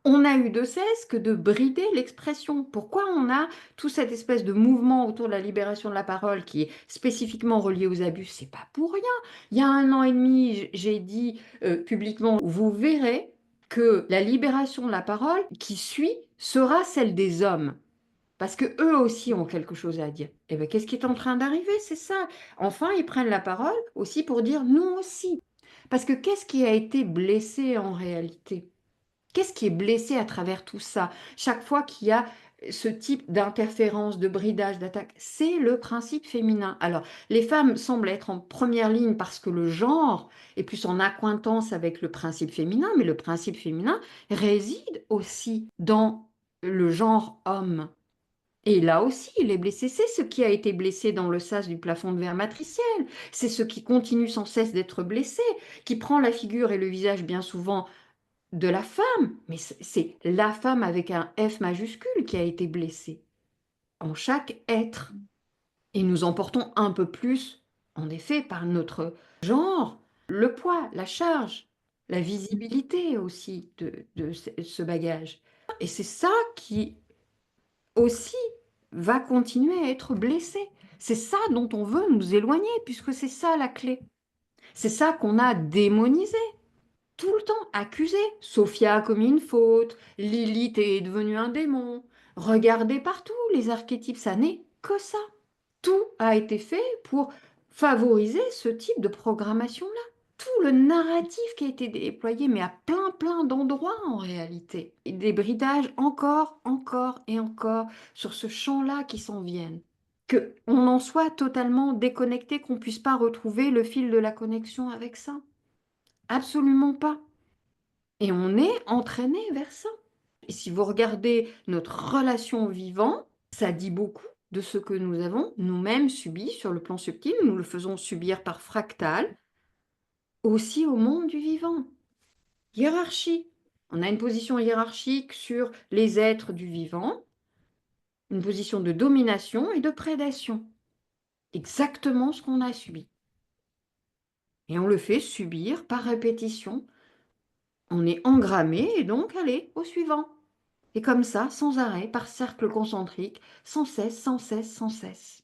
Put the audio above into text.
on a eu de cesse que de brider l'expression. Pourquoi on a tout cette espèce de mouvement autour de la libération de la parole qui est spécifiquement relié aux abus? C'est pas pour rien. Il y a 1 an et demi, j'ai dit publiquement, vous verrez que la libération de la parole qui suit sera celle des hommes. Parce que eux aussi ont quelque chose à dire. Et bien, qu'est-ce qui est en train d'arriver? C'est ça. Enfin, ils prennent la parole aussi pour dire nous aussi. Parce que qu'est-ce qui a été blessé en réalité? Qu'est-ce qui est blessé à travers tout ça? Chaque fois qu'il y a ce type d'interférence, de bridage, d'attaque, c'est le principe féminin. Alors, les femmes semblent être en première ligne parce que le genre est plus en accointance avec le principe féminin, mais le principe féminin réside aussi dans le genre homme. Et là aussi, il est blessé. C'est ce qui a été blessé dans le sas du plafond de verre matriciel. C'est ce qui continue sans cesse d'être blessé, qui prend la figure et le visage bien souvent de la femme. Mais c'est la femme avec un F majuscule qui a été blessée en chaque être. Et nous emportons un peu plus, en effet, par notre genre, le poids, la charge, la visibilité aussi de ce bagage. Et c'est ça qui aussi va continuer à être blessé. C'est ça dont on veut nous éloigner, puisque c'est ça la clé. C'est ça qu'on a démonisé, tout le temps accusé. Sophia a commis une faute, Lilith est devenue un démon. Regardez partout les archétypes, ça n'est que ça. Tout a été fait pour favoriser ce type de programmation-là. Tout le narratif qui a été déployé, mais à plein d'endroits en réalité. Et des bridages encore et encore sur ce champ-là qui s'en viennent. Que on en soit totalement déconnecté, qu'on puisse pas retrouver le fil de la connexion avec ça. Absolument pas. Et on est entraîné vers ça. Et si vous regardez notre relation au vivant, ça dit beaucoup de ce que nous avons nous-mêmes subi sur le plan subtil. Nous le faisons subir par fractal aussi au monde du vivant. Hiérarchie. On a une position hiérarchique sur les êtres du vivant, une position de domination et de prédation. Exactement ce qu'on a subi. Et on le fait subir par répétition. On est engrammé et donc allez au suivant. Et comme ça, sans arrêt, par cercle concentrique, sans cesse, sans cesse, sans cesse.